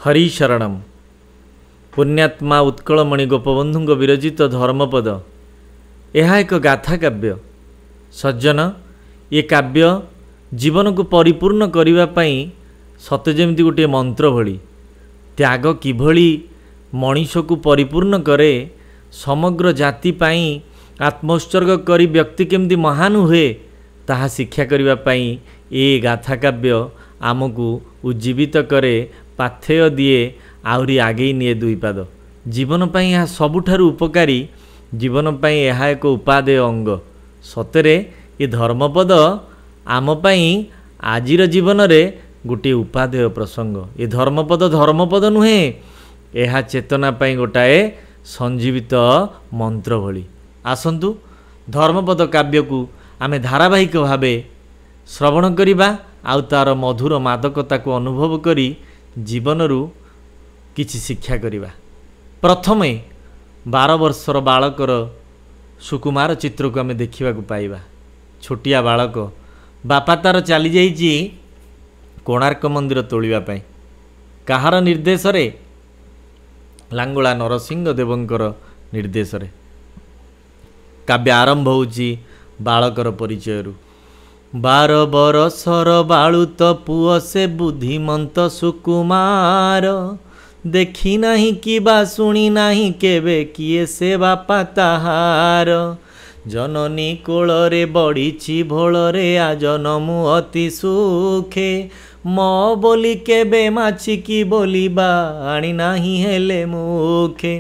हरिशरणम पुण्यात्मा उत्कलमणि गोपबंधु विरचित धर्मपद। यह एक गाथा काव्य। सज्जन, ये काव्य जीवन को परिपूर्ण करने सते जेमती गोटे मंत्र भली। त्याग किभली मनीष को परिपूर्ण करे, समग्र जाति पाई आत्मोत्सर्ग करी व्यक्ति केमती महान हुए ताहा शिक्षा करने ये गाथा काव्य आमको उज्जीवित करे, पाथेय दिए, आउरी आगे निए दुई पाद। जीवन पाई यह सबुठारु उपकारी, जीवन पाई यह एक उपादेय अंग। सतरे ये धर्मपद आम पाई आजिर जीवन रे गोटे उपादेय प्रसंग। ये धर्मपद नुहे, यह चेतना पाई गोटाए संजीवित मंत्र भली। आसंतु धर्मपद काव्य को आमे धारावाहिक भावे श्रवण करिबा, आउ तार मधुर मादकता को अनुभव करी जीवनरू किछि शिक्षा करिबा। प्रथमे 12 वर्षर बालकर सुकुमार चित्र को आमे देखा पाइबा। छोटिया बालक, बापा तार चली जाइछि कोणार्क मंदिर तोलिबा पई। कहार निर्देश रे? लांगुला नरसिंह देवंकर निर्देश रे काव्य आरंभ होउछि बालकर परिचयरू। 12 बरसर बालुत पुओ से बुद्धिमंत सुकुमार, देखी नहीं कि बा शुणी नहीं केबे किए से बापा ताहार। जननी कोଳରେ बढिछि भोଳରେ आ जनमु अति सुखे, मो बोली केबे माछिकी बोलिबा आनी नाही हेले मुखे।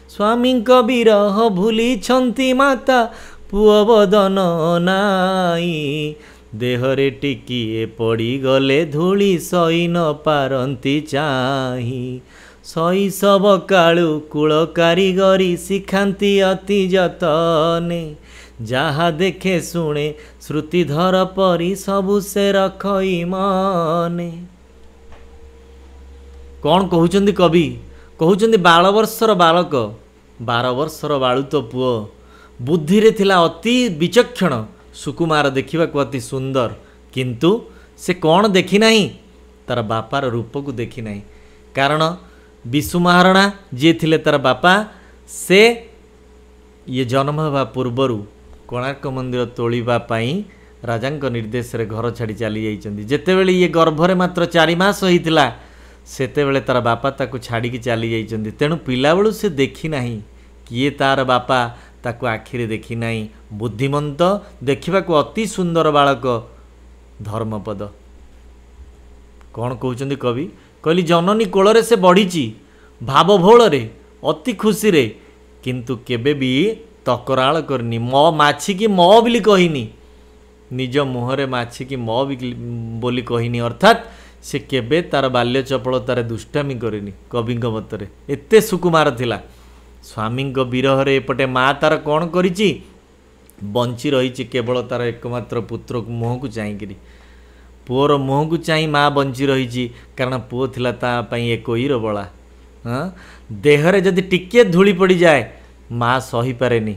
स्वामी विरह भूली छंती माता पुओ बदन नाई, देहरे टिकिए पड़ी गले धूली सही न पारंती चाही। शैशव कालू कूल कारीगरी शिखांती अति जतने, जहा देखे शुणे श्रुतिधर परी सबु से रखई मने। कौन कहउचंदी कवि? कहउचंदी 12 वर्षर बालक, 12 वर्षर बालुत पुओ, बुद्धि रे थिला अति विचक्षण, सुकुमार देखा अति सुंदर, किंतु से कौन देखी नहीं? तार बापार रूप को देखी नहीं। कारण विशु महाराणा जी थिले तार बापा, से ये जन्म होगा पूर्वरु कोणार्क मंदिर तोलिबा पाई राजांक निर्देश रे घर छाड़ी चली जाइछन्ती। जेतेबेले ये गर्भरे मात्र 4 मास होइतिला, सेतेबेले तार बापा ताकू छाड़ी की चली जाइछन्ती। तेणु पिला बेलू से देखी नहीं किए तार बापा, ताकू आखिरे देखी नहीं। बुद्धिमंत, देखा अति सुंदर बालक धर्मपद। कौन कहउचंदी कवि? कहली जननी कोଳରେ से बढ़ीची भाव भोଳରେ अति खुशी रे, किंतु केबे भी तकराल करनी। मो माछिकी मो बोली कहिनी, निज मुहरे माछिकी मो बोली कहिनी। अर्थात से केबे तार बाल्य चपलतार दुष्टामी करिनी। कविंक मतरे एते सुकुमार थिला। स्वामी विरह रे एपटे माँ तार कौन करिची? बंची रही केवल तार एकमात्र पुत्र मुह को चाहिकी। पुओर मुह को चाह माँ बंची रही, कारण पुओ थिला ता पई एक कोईर बला। हाँ, देहरे जदि टिके धूली पड़ी जाए माँ सही पारेनी,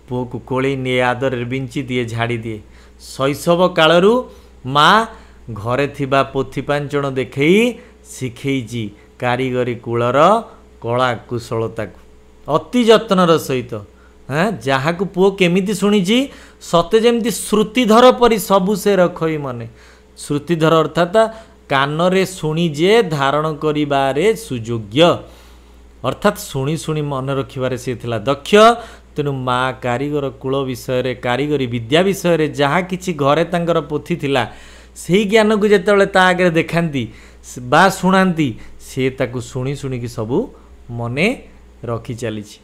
पुओ को कोली निये, आदर बिंची दिए, झाड़ी दिए। शैशव कालरू माँ घरे थिबा पोथी पांचण देखई शिखेइची कारीगरी कूलर कला कुशलता को अति जत्नर सहित। हाँ, जहाँ को पुओ केमिति शुणिची, सते जेमती श्रुतिधर परी सबु से रखई मने। श्रुतिधर अर्थात कानरे शुणी जे धारण करिबारे सुयोग्य, अर्थात शुणी शुणी मन रखिबारे से थिला दक्ष। तेणु माँ कारीगर कुल विषय, कारीगरी विद्या विषय जहाँ किछि घरे तांकर पोथी थिला, सेही ज्ञान को जेतेबेले ता आगे देखांती बा शुणांती, से ताकू शुणी शुणी की सबु मने रखी चलीछि।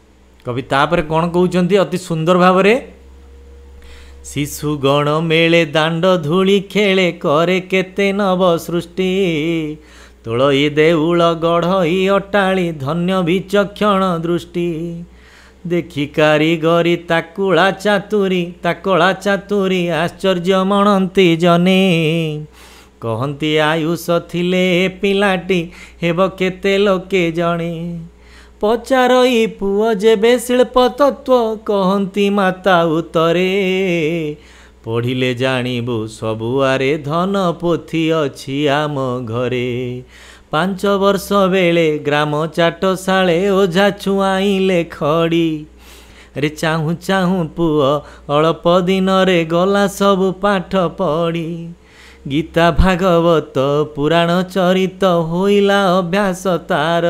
कवि तापर कौन कहउचंती अति सुंदर भावरे? शिशु गण मेले दांड धूली खेले, करे केते नव सृष्टि। तोलई देउल गढ़ई अटाली, धन्य विचक्षण दृष्टि। देखी कारीगरी ताकुला चातुरी, आश्चर्य मणंती जने। कहंती आयुष थिले पिलाटी, हेब केते लोके जणे। पचारई पुओ जेबे शिल्प तत्व, कहंती माता उतरे। पढ़िले जानिबु सबुआरे धन पोथी अछि आम घरे। ପାଞ୍ଚ ବର୍ଷ ବେଳେ ଗ୍ରାମ ଚାଟଶାଳେ ଓଝା ଛୁଆଇଲେ ଖଡ଼ି ରେ ଚାହୁଁ ଚାହୁଁ ପୁଅ ଅଳ୍ପ ଦିନରେ ଗଲା ସବୁ ପାଠ ପଢ଼ି ଗୀତା ଭାଗବତ ପୁରାଣ ଚରିତ ହୋଇଲା ଅଭ୍ୟାସ ତାର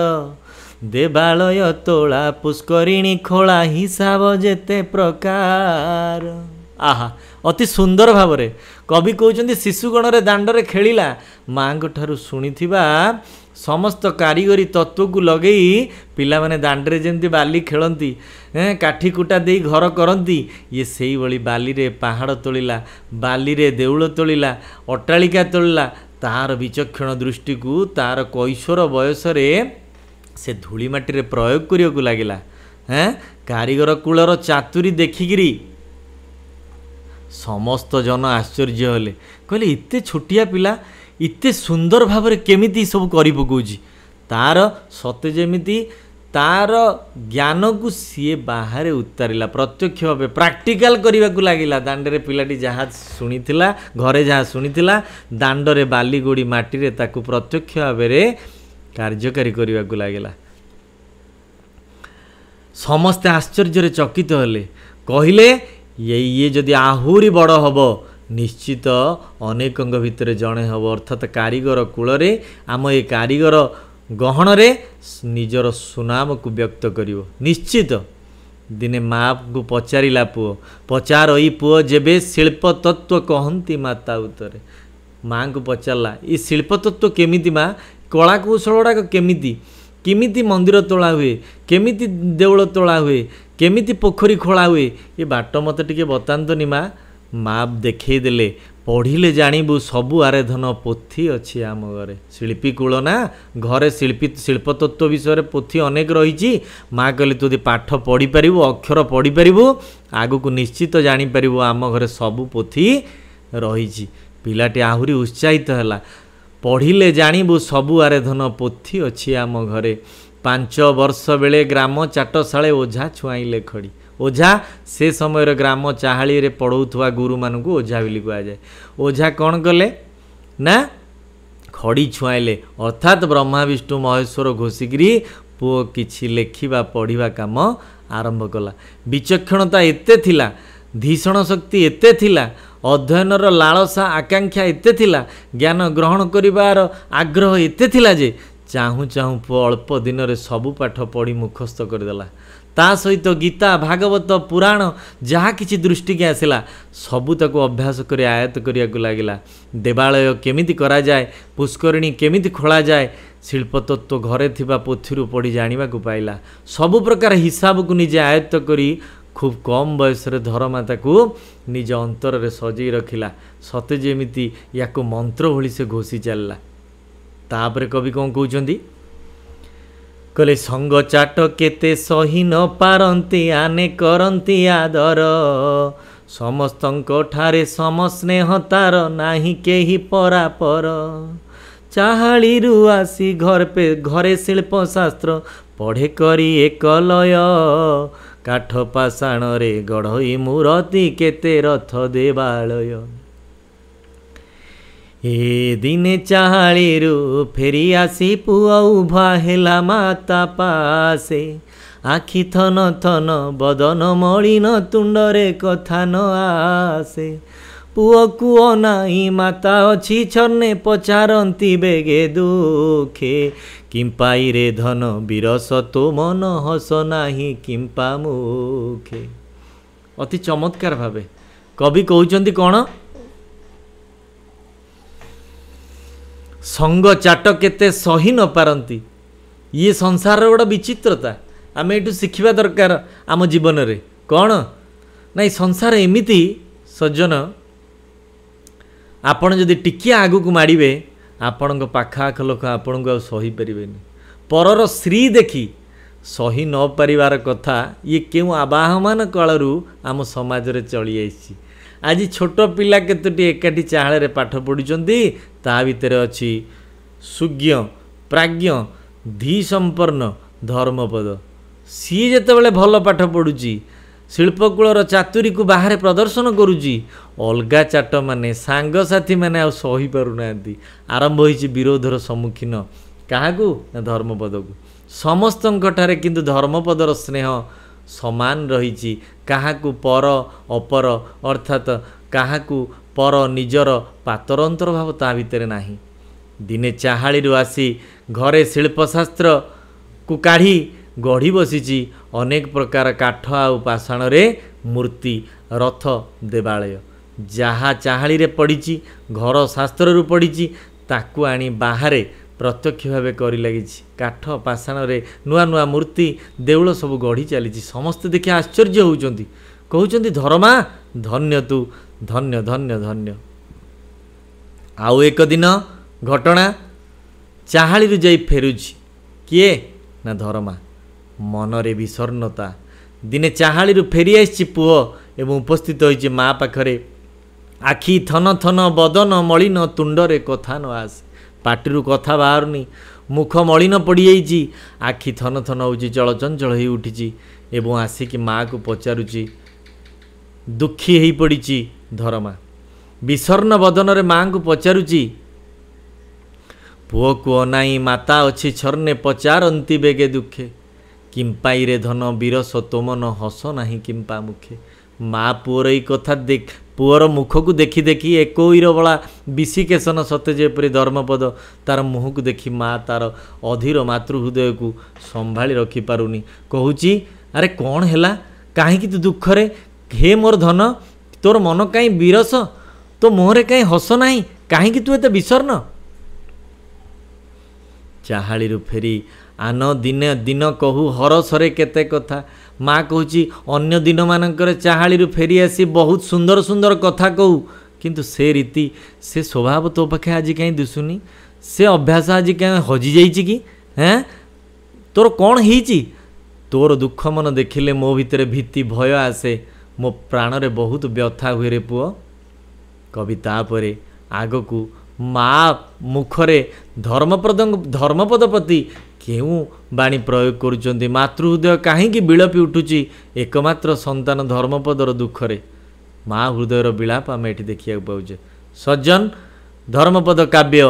ଦେବାଳୟ ତୋଳା ପୁଷ୍କରିଣୀ ଖୋଳା ହିସାବ ଯେତେ ପ୍ରକାର। ଆହା ଅତି ସୁନ୍ଦର ଭାବରେ କବି କହୁଛନ୍ତି ଶିଶୁଗଣରେ ଦାଣ୍ଡରେ ଖେଳିଲା ମାଙ୍କ ଠାରୁ ଶୁଣିଥିବା ସମସ୍ତ କାରିଗରୀ ତତ୍ତ୍ୱକୁ ଲଗେଇ ପିଲାମାନେ ଦାଣ୍ଡରେ ଯେମିତି ବାଲି ଖେଳନ୍ତି କାଠି କୁଟା ଦେଇ ଘର କରନ୍ତି ଇଏ ସେଇଭଳି ବାଲିରେ ପାହାଡ଼ ତୋଳିଲା ବାଲିରେ ଦେଉଳ ତୋଳିଲା ଅଟ୍ଟାଳିକା ତୋଳିଲା। ତାହାର ବିଚକ୍ଷଣ ଦୃଷ୍ଟିକୁ ତାର କୈଶୋର ବୟସରେ ସେ ଧୂଳି ମାଟିରେ ପ୍ରୟୋଗ କରିବାକୁ ଲାଗିଲା। କାରିଗର କୂଳର ଚାତୁରୀ ଦେଖିକିରି ସମସ୍ତ ଜନ ଆଶ୍ଚର୍ଯ୍ୟ ହେଲେ କହିଲେ ଏତେ ଛୋଟିଆ ପିଲା ଏତେ ସୁନ୍ଦର ଭାବରେ କେମିତି ସବୁ କରି ପକାଉଛି। ତାର ସତେ ଯେମିତି ତାର ଜ୍ଞାନକୁ ସିଏ ବାହାରେ ଉତ୍ତାରିଲା ପ୍ରତ୍ୟକ୍ଷ ଭାବେ ପ୍ରାକ୍ଟିକାଲ କରିବାକୁ ଲାଗିଲା। ଦାଣ୍ଡରେ ପିଲାଟି ଯାହା ଶୁଣିଥିଲା ଘରେ ଯାହା ଶୁଣିଥିଲା ଦାଣ୍ଡରେ ବାଲି ଗୋଡ଼ି ମାଟିରେ ତାକୁ ପ୍ରତ୍ୟକ୍ଷ ଭାବରେ କାର୍ଯ୍ୟକାରୀ କରିବାକୁ ଲାଗିଲା। ସମସ୍ତେ ଆଶ୍ଚର୍ଯ୍ୟରେ ଚକିତ ହେଲେ କହିଲେ ଇଏ ଯଦି ଆହୁରି ବଡ଼ ହେବ ନିଶ୍ଚିତ ଅନେକଙ୍କ ଭିତରେ ଜଣେ ହେବ ଅର୍ଥାତ୍ କାରିଗର କୂଳରେ ଆମ ଏ କାରିଗର ଗହଣରେ ନିଜର ସୁନାମକୁ ବ୍ୟକ୍ତ କରିବ ନିଶ୍ଚିତ। ଦିନେ ମାଆକୁ ପଚାରିଲା ପୁଅ ପଚାର ଏଇ ପୁଅ ଯେବେ ଶିଳ୍ପ ତତ୍ତ୍ୱ କହନ୍ତି ମାତା ଉତ୍ତରେ। ମାଆଙ୍କୁ ପଚାରିଲା ଏ ଶିଳ୍ପ ତତ୍ତ୍ୱ କେମିତି ମା କଳା କୌଶଳ ଗୁଡ଼ାକ କେମିତି ମନ୍ଦିର ତୋଳା ହୁଏ କେମିତି ଦେଉଳ ତୋଳା ହୁଏ କେମିତି ପୋଖରୀ ଖୋଳା ହୁଏ ଏ ବାଟ ମୋତେ ଟିକେ ବତାନ୍ତନି ମା। ମା ଦେଖେଇ ଦେଲେ ପଢ଼ିଲେ ଜାଣିବୁ ସବୁ ଆରେଧନ ପୋଥି ଅଛି ଆମ ଘରେ। ଶିଳ୍ପୀ କୂଳ ନା ଘରେ ଶିଳ୍ପ ତତ୍ତ୍ୱ ବିଷୟରେ ପୋଥି ଅନେକ ରହିଛି। ମା କହିଲେ ତୁ ଯଦି ପାଠ ପଢ଼ିପାରିବୁ ଅକ୍ଷର ପଢ଼ିପାରିବୁ ଆଗକୁ ନିଶ୍ଚିତ ଜାଣିପାରିବୁ ଆମ ଘରେ ସବୁ ପୋଥି ରହିଛି। ପିଲାଟି ଆହୁରି ଉତ୍ସାହିତ ହେଲା ପଢ଼ିଲେ ଜାଣିବୁ ସବୁ ଆରେଧନ ପୋଥି ଅଛି ଆମ ଘରେ। 5 ବର୍ଷ ବେଳେ ଗ୍ରାମ ଚାଟଶାଳେ ଓଝା ଛୁଆଇଲେ ଖଡ଼ି। ଓଝା ସେ ସମୟର ଗ୍ରାମ ଚାହାଳିରେ ପଢ଼ଉଥିବା ଗୁରୁମାନଙ୍କୁ ଓଝା ବୋଲି କୁହାଯାଏ। ଓଝା କ'ଣ କଲେ ନା ଖଡ଼ି ଛୁଆଇଲେ ଅର୍ଥାତ୍ ବ୍ରହ୍ମା ବିଷ୍ଣୁ ମହେଶ୍ୱର ଘୋଷିକିରି ପୁଅ କିଛି ଲେଖିବା ପଢ଼ିବା କାମ ଆରମ୍ଭ କଲା। ବିଚକ୍ଷଣତା ଏତେ ଥିଲା ଧୀଷଣ ଶକ୍ତି ଏତେ ଥିଲା ଅଧ୍ୟୟନର ଲାଳସା ଆକାଂକ୍ଷା ଏତେ ଥିଲା ଜ୍ଞାନ ଗ୍ରହଣ କରିବାର ଆଗ୍ରହ ଏତେ ଥିଲା ଯେ ଚାହୁଁ ଚାହୁଁ ପୁଅ ଅଳ୍ପ ଦିନରେ ସବୁ ପାଠ ପଢ଼ି ମୁଖସ୍ଥ କରିଦେଲା। ତା ସହିତ ଗୀତା ଭାଗବତ ପୁରାଣ ଯାହା କିଛି ଦୃଷ୍ଟିକି ଆସିଲା ସବୁ ତାକୁ ଅଭ୍ୟାସ କରି ଆୟତ୍ତ କରିବାକୁ ଲାଗିଲା। ଦେବାଳୟ କେମିତି କରାଯାଏ ପୁଷ୍କରିଣୀ କେମିତି ଖୋଳାଯାଏ ଶିଳ୍ପ ତତ୍ତ୍ୱ ଘରେ ଥିବା ପୋଥିରୁ ପଢ଼ି ଜାଣିବାକୁ ପାଇଲା। ସବୁ ପ୍ରକାର ହିସାବକୁ ନିଜେ ଆୟତ୍ତ କରି ଖୁବ୍ କମ୍ ବୟସରେ ଧରମାତାକୁ ନିଜ ଅନ୍ତରରେ ସଜେଇ ରଖିଲା ସତେ ଯେମିତି ୟାକୁ ମନ୍ତ୍ର ଭଳି ସେ ଘୋଷି ଚାଲିଲା। ତାପରେ କବି କ'ଣ କହୁଛନ୍ତି କହିଲେ ସଙ୍ଗ ଚାଟ କେତେ ସହି ନ ପାରନ୍ତି ଆନେ କରନ୍ତି ଆଦର ସମସ୍ତଙ୍କ ଠାରେ ସମସ୍ନେହ ତାର ନାହିଁ କେହି ପରାପର ଚାହାଳିରୁ ଆସି ଘରେ ଶିଳ୍ପଶାସ୍ତ୍ର ପଢ଼େ କରି ଏକଲୟ କାଠ ପାଷାଣରେ ଗଢ଼ଇ ମୂରତି କେତେ ରଥ ଦେବାଳୟ। ଏ ଦିନେ ଚାହାଳିରୁ ଫେରି ଆସି ପୁଅ ଉଭା ହେଲା ମାତା ପାଶେ ଆଖି ଥନ ଥନ ବଦନ ମଳିନ ତୁଣ୍ଡରେ କଥା ନ ଆସେ ପୁଅକୁ ଅନାଇ ମାତା ଅଛି ଛର୍ଣ୍ଣେ ପଚାରନ୍ତି ବେଗେ ଦୁଃଖେ କିମ୍ପାଇରେ ଧନ ବିରସ ତୋ ମନ ହସ ନାହିଁ କିମ୍ପା ମୁଖେ। ଅତି ଚମତ୍କାର ଭାବେ କବି କହୁଛନ୍ତି କ'ଣ ସଙ୍ଗ ଚାଟ କେତେ ସହି ନ ପାରନ୍ତି। ଇଏ ସଂସାରର ଗୋଟେ ବିଚିତ୍ରତା ଆମେ ଏଠୁ ଶିଖିବା ଦରକାର ଆମ ଜୀବନରେ। କ'ଣ ନାଇଁ ସଂସାର ଏମିତି ସଜ୍ଜନ ଆପଣ ଯଦି ଟିକିଏ ଆଗକୁ ମାଡ଼ିବେ ଆପଣଙ୍କ ପାଖ ଆଖ ଲୋକ ଆପଣଙ୍କୁ ଆଉ ସହିପାରିବେନି। ପରର ସ୍ତ୍ରୀ ଦେଖି ସହି ନ ପାରିବାର କଥା ଇଏ କେଉଁ ଆବାହମାନ କାଳରୁ ଆମ ସମାଜରେ ଚଳି ଆସିଛି। ଆଜି ଛୋଟ ପିଲା କେତୋଟି ଏକାଠି ଚାହାଳରେ ପାଠ ପଢ଼ୁଛନ୍ତି ତା ଭିତରେ ଅଛି ସୁଜ୍ଞ ପ୍ରାଜ୍ଞ ଧୀ ସମ୍ପନ୍ନ ଧର୍ମପଦ। ସିଏ ଯେତେବେଳେ ଭଲ ପାଠ ପଢ଼ୁଛି ଶିଳ୍ପକୂଳର ଚାତୁରୀକୁ ବାହାରେ ପ୍ରଦର୍ଶନ କରୁଛି ଅଲଗା ଚାଟମାନେ ସାଙ୍ଗସାଥିମାନେ ଆଉ ସହିପାରୁନାହାନ୍ତି। ଆରମ୍ଭ ହୋଇଛି ବିରୋଧର ସମ୍ମୁଖୀନ କାହାକୁ ନା ଧର୍ମପଦକୁ। ସମସ୍ତଙ୍କଠାରେ କିନ୍ତୁ ଧର୍ମପଦର ସ୍ନେହ ସମାନ ରହିଛି। କାହାକୁ ପର ଅପର ଅର୍ଥାତ୍ କାହାକୁ ପର ନିଜର ପାତର ଅନ୍ତର ଭାବ ତା ଭିତରେ ନାହିଁ। ଦିନେ ଚାହାଳିରୁ ଆସି ଘରେ ଶିଳ୍ପଶାସ୍ତ୍ରକୁ କାଢ଼ି ଗଢ଼ି ବସିଛି ଅନେକ ପ୍ରକାର କାଠ ଆଉ ପାଷାଣରେ ମୂର୍ତ୍ତି, ରଥ, ଦେବାଳୟ। ଯାହା ଚାହାଳିରେ ପଡ଼ିଛି, ଘର ଶାସ୍ତ୍ରରୁ ପଡ଼ିଛି, ତାକୁ ଆଣି ବାହାରେ ପ୍ରତ୍ୟକ୍ଷ ଭାବେ କରି ଲାଗିଛି। କାଠ ପାଷାଣରେ ନୂଆ ନୂଆ ମୂର୍ତ୍ତି, ଦେଉଳ ସବୁ ଗଢ଼ି ଚାଲିଛି। ସମସ୍ତେ ଦେଖି ଆଶ୍ଚର୍ଯ୍ୟ ହେଉଛନ୍ତି, କହୁଛନ୍ତି ଧର୍ମା ଧନ୍ୟ ତୁ, ଧନ୍ୟ ଧନ୍ୟ ଧନ୍ୟ। ଆଉ ଏକ ଦିନ ଘଟଣା, ଚାହାଳିରୁ ଯାଇ ଫେରୁଛି କିଏ ନା ଧର୍ମା। ମନରେ ବିଷର୍ଣ୍ଣତା। ଦିନେ ଚାହାଳିରୁ ଫେରି ଆସିଛି ପୁଅ ଏବଂ ଉପସ୍ଥିତ ହୋଇଛି ମା ପାଖରେ। ଆଖି ଥନ ଥନ, ବଦନ ମଳିନ, ତୁଣ୍ଡରେ କଥା ନ ଆସେ। ପାଟିରୁ କଥା ବାହାରୁନି, ମୁଖ ମଳିନ ପଡ଼ିଯାଇଛି, ଆଖି ଥନ ଥନ ହେଉଛି, ଚଳଚଞ୍ଚଳ ହୋଇ ଉଠିଛି ଏବଂ ଆସିକି ମାଆକୁ ପଚାରୁଛି। ଦୁଃଖୀ ହୋଇପଡ଼ିଛି ଧର୍ମା। ବିଷର୍ଣ୍ଣ ବଦନରେ ମାଆଙ୍କୁ ପଚାରୁଛି, ପୁଅକୁ ଅନାଇ ମାତା ଅଛି ଛର୍ଣ୍ଣେ, ପଚାରନ୍ତି ବେଗେ ଦୁଃଖେ, କିମ୍ପାଇରେ ଧନ ବିରସ ତୋମନ, ହସ ନାହିଁ କିମ୍ପା ମୁଖେ। ମା ପୁଅର ଏଇ କଥା ପୁଅର ମୁଖକୁ ଦେଖି ଦେଖି ଏକୋଇର ବଳା ବିଶିକେଶନ ସତେ ଯେପରି ଧର୍ମପଦ ତାର ମୁହଁକୁ ଦେଖି ମା ତାର ଅଧୀର ମାତୃହୃଦୟକୁ ସମ୍ଭାଳି ରଖିପାରୁନି। କହୁଛି, ଆରେ କ'ଣ ହେଲା, କାହିଁକି ତୁ ଦୁଃଖରେ? ହେ ମୋର ଧନ, ତୋର ମନ କାହିଁ ବିରସ, ତୋ ମୁହଁରେ କାହିଁ ହସ ନାହିଁ, କାହିଁକି ତୁ ଏତେ ବିଷର୍ଣ୍ଣ? ଚାହାଳିରୁ ଫେରି ଆନ ଦିନେ ଦିନ କହୁ ହରସରେ କେତେ କଥା। ମା କହୁଛି, ଅନ୍ୟ ଦିନମାନଙ୍କରେ ଚାହାଳିରୁ ଫେରି ଆସି ବହୁତ ସୁନ୍ଦର ସୁନ୍ଦର କଥା କହୁ, କିନ୍ତୁ ସେ ରୀତି, ସେ ସ୍ୱଭାବ ତୋ ପାଖେ ଆଜି କାହିଁ ଦିଶୁନି? ସେ ଅଭ୍ୟାସ ଆଜି କାହିଁ ହଜିଯାଇଛି କି? ତୋର କ'ଣ ହେଇଛି? ତୋର ଦୁଃଖ ମନ ଦେଖିଲେ ମୋ ଭିତରେ ଭୀତି ଭୟ ଆସେ, ମୋ ପ୍ରାଣରେ ବହୁତ ବ୍ୟଥା ହୁଏ ରେ ପୁଅ। କବି ତାପରେ ଆଗକୁ ମା ମୁଖରେ ଧର୍ମପଦ ପ୍ରତି କେଉଁ ବାଣୀ ପ୍ରୟୋଗ କରୁଛନ୍ତି? ମାତୃହୃଦୟ କାହିଁକି ବିଳପି ଉଠୁଛି ଏକମାତ୍ର ସନ୍ତାନ ଧର୍ମପଦର ଦୁଃଖରେ? ମା ହୃଦୟର ବିଳାପ ଆମେ ଏଠି ଦେଖିବାକୁ ପାଉଛେ। ସଜ୍ଜନ, ଧର୍ମପଦ କାବ୍ୟ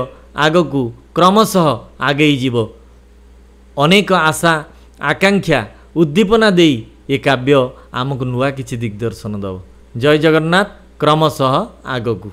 ଆଗକୁ କ୍ରମଶଃ ଆଗେଇ ଯିବ। ଅନେକ ଆଶା ଆକାଂକ୍ଷା ଉଦ୍ଦୀପନା ଦେଇ ଏ କାବ୍ୟ ଆମକୁ ନୂଆ କିଛି ଦିଗ୍ଦର୍ଶନ ଦେବ। ଜୟ ଜଗନ୍ନାଥ। କ୍ରମଶଃ ଆଗକୁ।